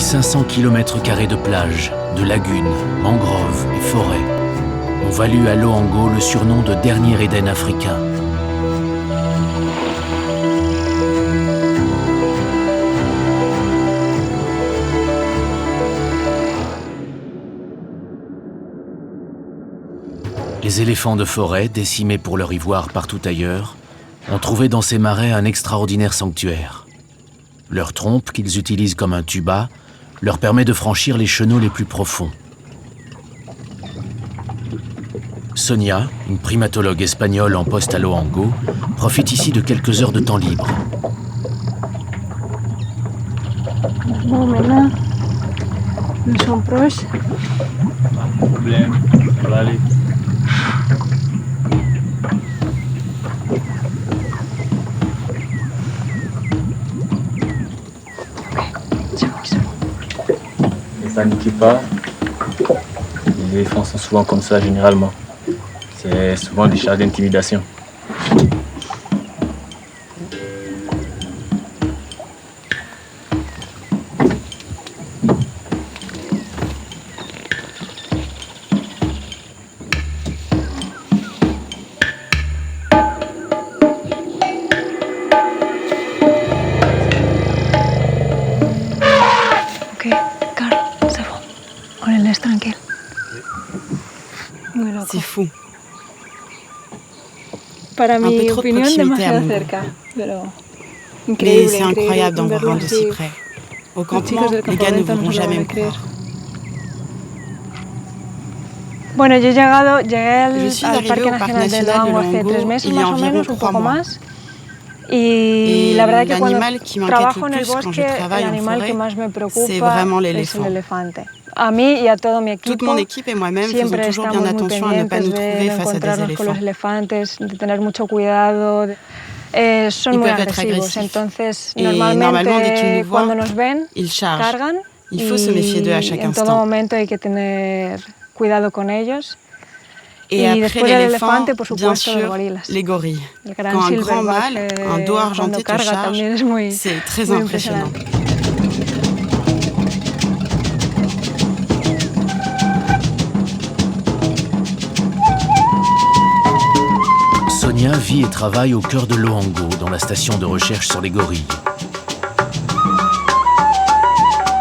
2500 km² de plages, de lagunes, mangroves et forêts ont valu à Loango le surnom de dernier Éden africain. Les éléphants de forêt, décimés pour leur ivoire partout ailleurs, ont trouvé dans ces marais un extraordinaire sanctuaire. Leur trompe, qu'ils utilisent comme un tuba, leur permet de franchir les chenaux les plus profonds. Sonia, une primatologue espagnole en poste à Loango, profite ici de quelques heures de temps libre. Bon, maintenant, nous sommes proches. Pas de problème, ça va aller. Ça ne tue pas. Les éléphants sont souvent comme ça généralement. C'est souvent des charges d'intimidation. C'est fou. Para Un peu mi trop de opinión, proximité à demasiado mon goût. cerca, pero Mais increíble, c'est incroyable d'en voir un verlo d'aussi así. près. Au Los campement, chicos del les gars ne campamento no voudront se lo jamais van me a creer. croire. Bueno, yo llegué Je suis al arrivée Parque au Parc Nacional de National de Loango hace Loango 3 meses il y a más o environ menos, un 3 poco mois. más. Y la verdad que cuando l'animal qui m'inquiète trabajo le en el plus quand je bosque, el travaille en animal forêt, que más me c'est preocupa vraiment es l'éléphant. el elefante. A mí y a todo mi equipo, Toute mon équipe et moi-même faisons siempre toujours bien estamos muy attention à ne pas pendientes nous de trouver no face à des encontrarnos con los éléphants. elefantes, de tener mucho cuidado. Son Ils muy peuvent être agresivos, agressifs. entonces Et normalement, dès qu'ils normalmente nous voient, cuando nos ven, ils chargent. cargan. Il faut se méfier d'eux à chaque en todo instant. momento hay que tener cuidado con ellos. Et Y après después del l'éléphant, elefante, por bien supuesto, los sûr, gorilas. les gorilles. El gran Quand un grand silverback, mâle, un dos argenté cuando te carga charge, también es muy, c'est très muy impressionnant. impresionante. Sonia vit et travaille au cœur de Loango, dans la station de recherche sur les gorilles.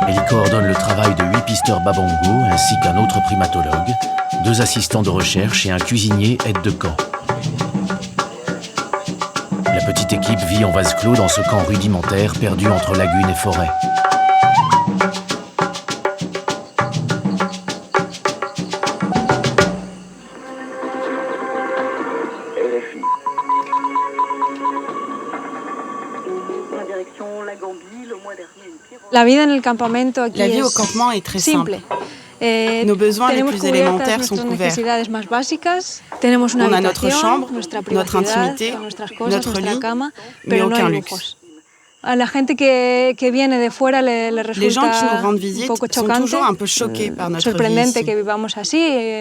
Elle y coordonne le travail de 8 pisteurs babongo ainsi qu'un autre primatologue, 2 assistants de recherche et un cuisinier aide de camp. La petite équipe vit en vase clos dans ce camp rudimentaire perdu entre lagunes et forêts. La vida en el campamento aquí La vie au es campement est très simple. simple. Nos besoins les tenemos plus cubiertas élémentaires sont nuestras couverts. necesidades más básicas, tenemos una On a notre habitación, chambre, nuestra notre privacidad, intimité, con nuestras cosas, notre nuestra lit, cama, mais pero no aucun hay luxe. lujos. A la gente que viene de fuera le Les gens qui nous resulta rendent un visite poco sont chocante, toujours un peu choqués par notre vie sorprendente ici. que vivamos así,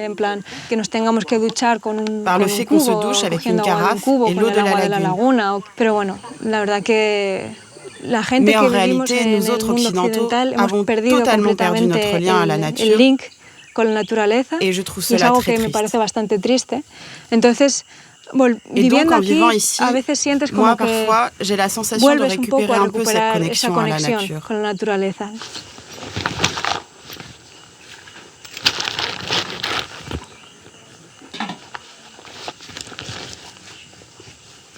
en plan que nos tengamos que duchar con un, Par le con un fait qu'on se cubo, douche avec cogiendo une agua de un carafe cubo, et con l'eau el de la agua de la lagune. laguna. Pero bueno, la verdad que la gente Mais que en vivimos réalité, en nous el autres mundo occidentaux occidental hemos avons perdido totalement perdu notre completamente lien à la el nature. link con la naturaleza, Et je trouve y es cela algo très que me triste. parece bastante triste. Entonces, Et donc, viviendo en aquí, vivant ici, a veces sientes como moi, que parfois, j'ai la sensation de vuelves un poco récupérer a un peu cette recuperar esa connexion à la conexión nature. con la naturaleza.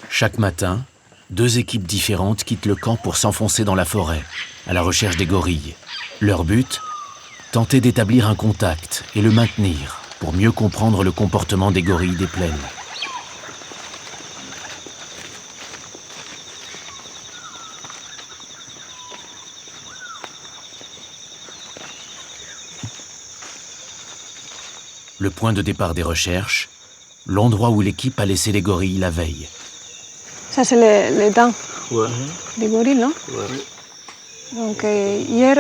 Chaque matin, 2 équipes différentes quittent le camp pour s'enfoncer dans la forêt, à la recherche des gorilles. Leur but ? Tenter d'établir un contact et le maintenir pour mieux comprendre le comportement des gorilles des plaines. Le point de départ des recherches, l'endroit où l'équipe a laissé les gorilles la veille. Ça, c'est les dents Ouais. des gorilles, non? Ouais. Donc, hier,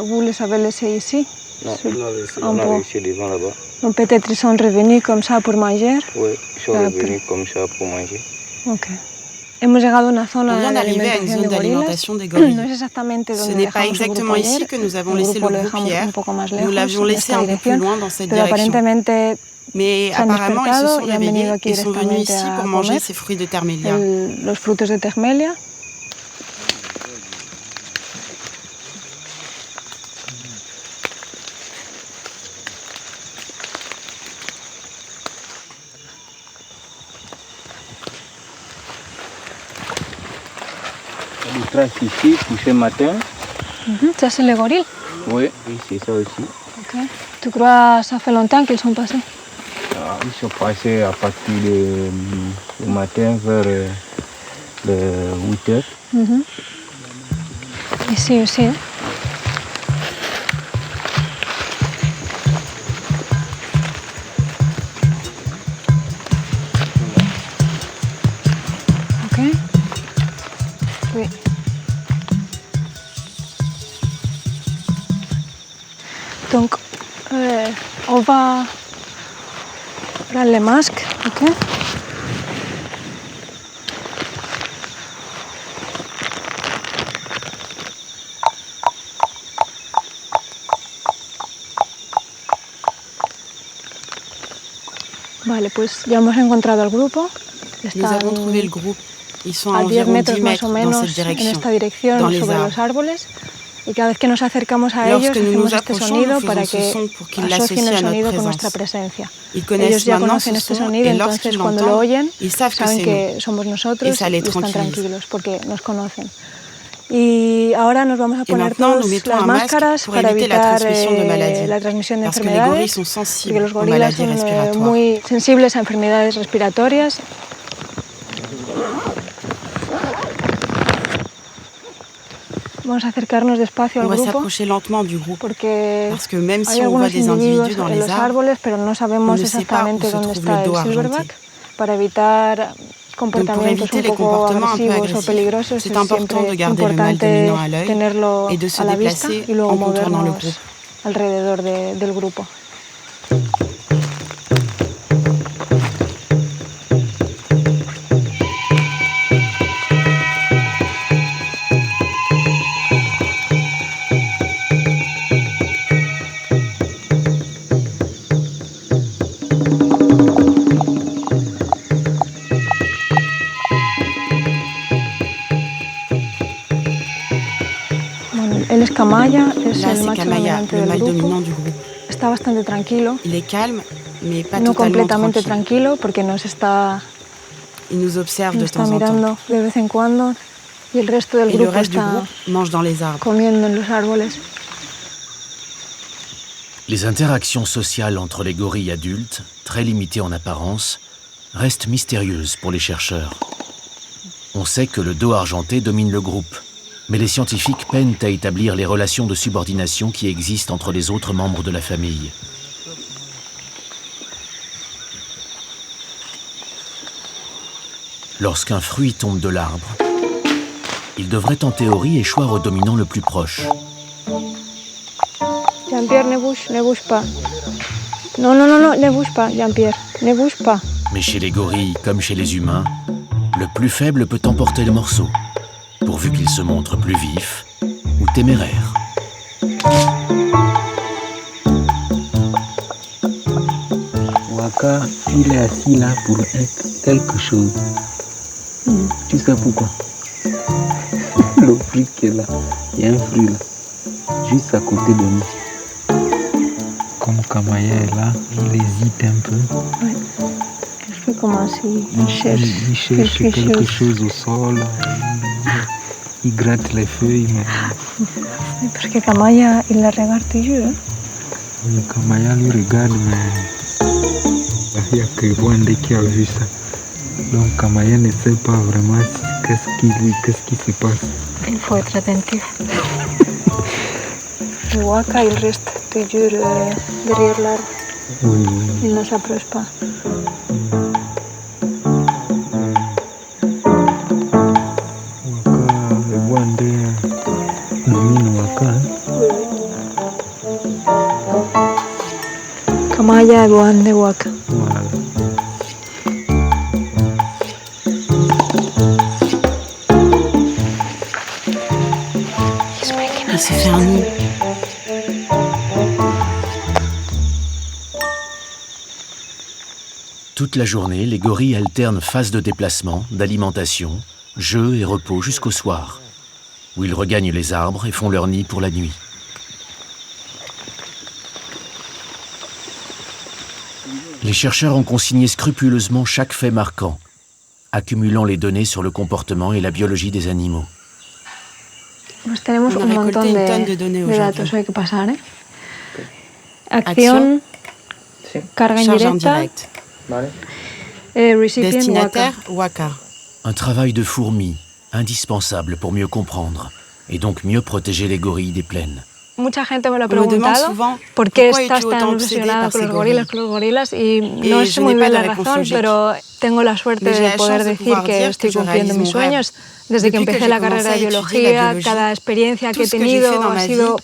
vous les avez laissés ici. Non, on a laissé devant là-bas. Donc, peut-être ils sont revenus comme ça pour manger. Oui, ils sont Après. revenus comme ça pour manger. Ok. Hemos llegado a una On zona vient de d'arriver à une alimentación zone de gorilas. d'alimentation des No gorilles. es exactamente Ce donde n'est pas dejamos el exactement grupo ici ayer. que nous avons El laissé grupo le lo groupe dejamos hier. un poco más Nous lejos, l'avions en laissé esta un peu plus dirección, loin dans cette pero direction. aparentemente Mais se han apparemment, ils se despertado sont y han venido réveillés aquí et sont venus directamente ici a pour manger comer ces fruits de termélia. los frutos de termelia. Les traces ici pour ce matin. Ça c'est le gorille. Oui, c'est ça aussi. Okay. Tu crois ça fait longtemps qu'ils sont passés? Ils sont passés à partir du matin vers les 8 heures. Ici aussi. Hein? Ok. Oui. Donc, on va prendre les masques, ok? Vale, pues ya hemos encontrado al grupo. Nous avons trouvé le groupe. Ils sont à a 10 environ 10 metros más mètres o dans menos cette en direction, esta dirección dans les sobre arbres. los árboles. Y cada vez que nos acercamos a ellos Lorsque nous nous hacemos este approchons, sonido nous para faisons ce que son pour qu'ils asocien l'associent el à notre sonido con présence. nuestra presencia. Ils Ellos connaissent ya maintenant conocen ce este son sonido, et entonces lorsqu'ils cuando lo l'entendent, oyen ils savent que saben c'est que nous. somos nosotros Et ça les y están tranquillise. tranquilos porque nos conocen. Y ahora nos vamos a Et poner maintenant, todos nous mettons las un masque máscaras pour para éviter la evitar transmission de maladies. la transmisión de Parce que les gorilles enfermedades, sont porque sensibles los aux gorilas maladies son respiratoires. muy sensibles a enfermedades respiratorias. Vamos a acercarnos despacio On al va grupo s'approcher lentement du groupe porque parce que même hay si on voit algunos des individuos individus dans en les los arbres, árboles, pero no on sabemos ne sait pas où exactamente se dónde trouve está le el dos argenté. silverback. Para evitar comportamientos éviter un les poco comportements un peu agresivos o agressifs, peligrosos, c'est es important siempre de garder le mâle importante dominant à l'œil tenerlo et de se a la vista déplacer y luego en contournant le movernos groupe. alrededor del grupo. Bueno, él es Camaya, es Là, el c'est macho Kamaya, dominante le del mâle grupo. dominant du groupe. Está bastante tranquilo, Il est calme, mais pas no totalement completamente tranquille. tranquilo porque nos está Il nous observe de Nos está temps en temps. mirando de vez en cuando y el resto del Et le grupo reste du está groupe mange dans les arbres. comiendo en los árboles. Les interactions sociales entre les gorilles adultes, très limitées en apparence, restent mystérieuses pour les chercheurs. On sait que le dos argenté domine le groupe, mais les scientifiques peinent à établir les relations de subordination qui existent entre les autres membres de la famille. Lorsqu'un fruit tombe de l'arbre, il devrait en théorie échoir au dominant le plus proche. Jean-Pierre, ne bouge pas. Non, ne bouge pas, Jean-Pierre, ne bouge pas. Mais chez les gorilles, comme chez les humains, le plus faible peut emporter le morceau, pourvu qu'il se montre plus vif ou téméraire. Waka, il est assis là pour être quelque chose. Tu sais pourquoi? Le fruit qui est là, il y a un fruit là, juste à côté de nous. Comme Kamaya est là, il hésite un peu. Ouais. Il fait comme si Il cherche quelque chose au sol. Il gratte les feuilles, mais Parce que Camaya, il la regarde toujours. Kamaya lui regarde, mais il n'y a que Wande qui a vu ça. Donc Kamaya ne sait pas vraiment qu'est-ce qui se passe. Il faut être attentif. Le Waka, il reste toujours derrière l'arbre. Oui. Il ne s'approche pas. Waka, Wande domine Waka. Camaya et Boande Waka. Voilà. il se fait un nid. Toute la journée, les gorilles alternent phases de déplacement, d'alimentation, jeux et repos jusqu'au soir, où ils regagnent les arbres et font leur nid pour la nuit. Les chercheurs ont consigné scrupuleusement chaque fait marquant, accumulant les données sur le comportement et la biologie des animaux. Pues tenemos On a un montón récolté une tonne de données de datos aujourd'hui. hay que pasar, ¿eh? Acción, Sí. carga Charge indirecta, ¿Vale? indirecte. recipient, Destinataire, Waka. Un travail de fourmi, indispensable pour mieux comprendre, et donc mieux protéger les gorilles des plaines. Mucha gente me lo ha On me demande preguntado souvent por qué pourquoi estás es-tu tan autant obsédée obsesionada par con ces los gorilles. gorilas y Et no je sé n'ai muy pas bien de la réponse razón, logique. pero tengo la suerte Mais j'ai de la poder chance de decir pouvoir que dire estoy que je cumpliendo réalise mis mon sueños. rêve. Desde que Depuis que empecé j'ai la commencé carrera à de étudier la biología, biologie, cada experiencia que he tout ce que j'ai fait tenido dans ha ma sido vie,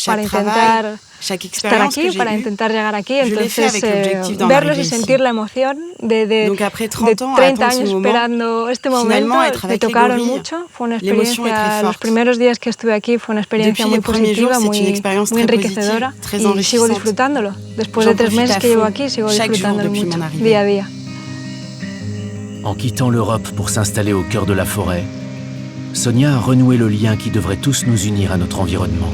para chaque travail, intentar chaque estar expérience que aquí, j'ai para eue, intentar llegar aquí. je l'ai fait Entonces, avec l'objectif d'en verlos y arriver ici. sentir la emoción de Donc après 30 ans, à 30 attendre ce años moment, esperando este momento, finalement être me avec les tocaron gorilles, mucho. Fue una l'émotion est très experiencia, los forte. primeros días que estuve aquí fue una experiencia Depuis muy les premiers jours, positiva, c'est une expérience muy très enriquecedora positive, très y sigo enrichissante. disfrutándolo. Después de J'en 3 profite meses à que llevo fond, aquí, sigo chaque jour disfrutándolo depuis mucho, mon arrivée. día a día. En quittant l'Europe pour s'installer au cœur de la forêt, Sonia a renoué le lien qui devrait tous nous unir à notre environnement.